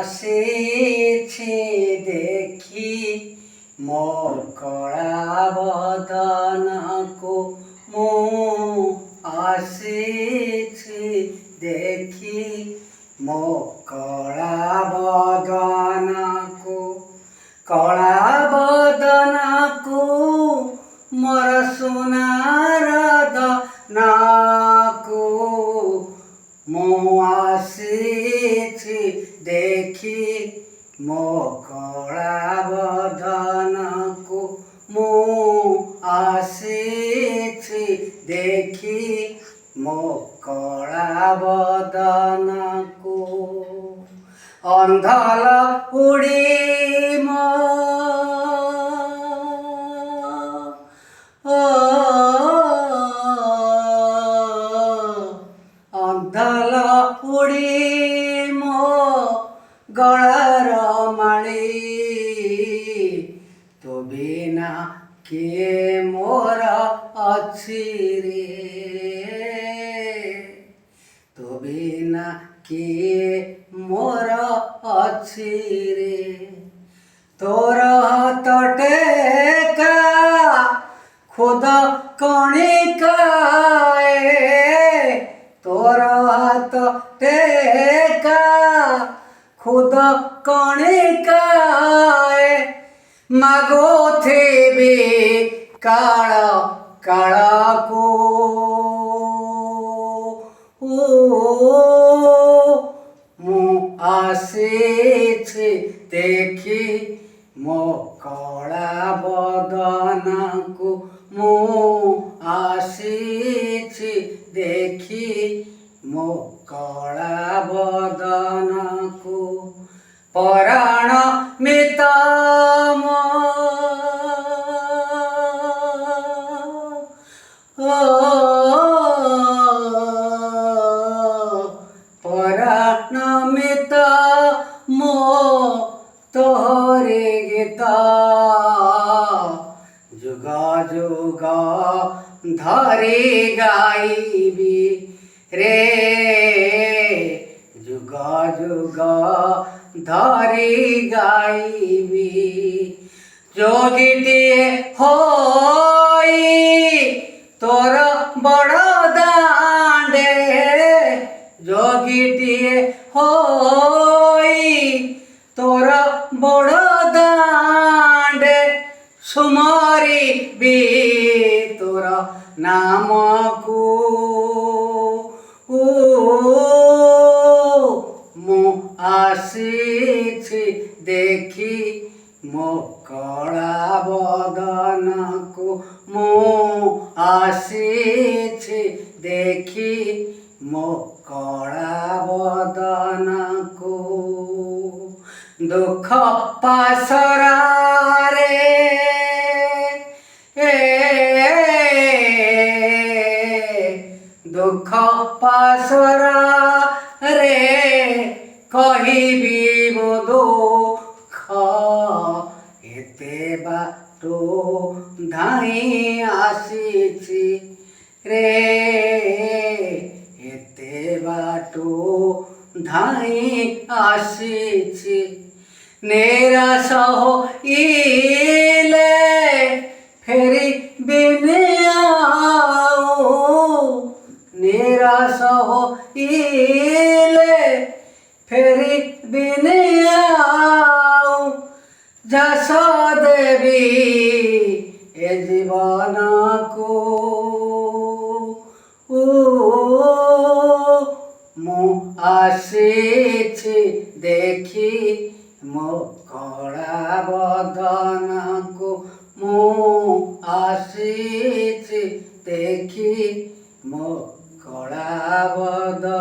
ଆସିଛି ଦେଖି ମୋ କଳା ବଦନକୁ ମୁଁ ଆସିଛି ଦେଖି ମୋ କଳା ବଦନକୁ କଳା ବଦନକୁ ମୋର ସୁନାର ଦନକୁ ମୁଁ ଆସିଛି ଦେଖି ମୋ କଳା ବଦନକୁ ମୁଁ ଆସିଛି ଦେଖି ମୋ କଳା ବଦନକୁ ଅନ୍ଧଲ ଉଡ଼ି ମୋ ଅନ୍ଧଲ ଉଡ଼ି ମୋ ଗଳାର ମାଳି ତୋ ବିନା କିଏ ମୋର ଅଛି ରେ ତୋ ବିନା କିଏ ମୋର ଅଛି ରେ ତୋର ହାତ ଟେକା ଖୁଦ କଣିକାଏ ତୋର ହାତ ଟେକା ଖୁଦ କଣିକାଏ ମାଗୁଥିବି କାଳ କାଳକୁ ମୁଁ ଆସିଛି ଦେଖି ମୋ କଳା ବଦନକୁ ମୁଁ ଆସିଛି ଦେଖି ମୋ କଳା ବଦନକୁ ପରାଣ ମିତ ମୋ ପରାଣ ମିତ ମୋ ତୋହରି ଗୀତ ଯୁଗ ଯୁଗ ଧରି ଗାଇବି ରେ ଯୁଗ ଯୁଗ ଧରି ଗାଇବି ଯୋଗୀଟିଏ ହୋଇ ତୋର ବଡ଼ ଦାଣ୍ଡେ ଯୋଗୀଟିଏ ହୋଇ ତୋର ବଡ଼ ଦାଣ୍ଡେ ସୁମରିବି ତୋର ନାମକୁ ମୁଁ ଆସିଛି ଦେଖି ମୋ କଳା ବଦନକୁ ମୁଁ ଆସିଛି ଦେଖି ମୋ କଳା ବଦନକୁ ଦୁଃଖ ପାସରାରେ ଦୁଃଖ ପାସରାରେ କହିବି ମୋ ଦୁଃଖ ଏତେ ବାଟୁ ଧାଇଁ ଆସିଛି ରେ ଏତେ ବାଟୁ ଧାଇଁ ଆସିଛି ନିରାଶ ହୋଇଲେ ଫେରିବିନି ଆଉ ନିରାଶ ହୋଇଲେ ଫେରିବିନି ଆଉ ଯଶ ଦେବି ଏ ଜୀବନକୁ ମୁଁ ଆସିଛି ଦେଖି ମୋ କଳା ବଦନକୁ ମୁଁ ଆସିଛି ଦେଖି ମୋ କଳା ବଦନକୁ।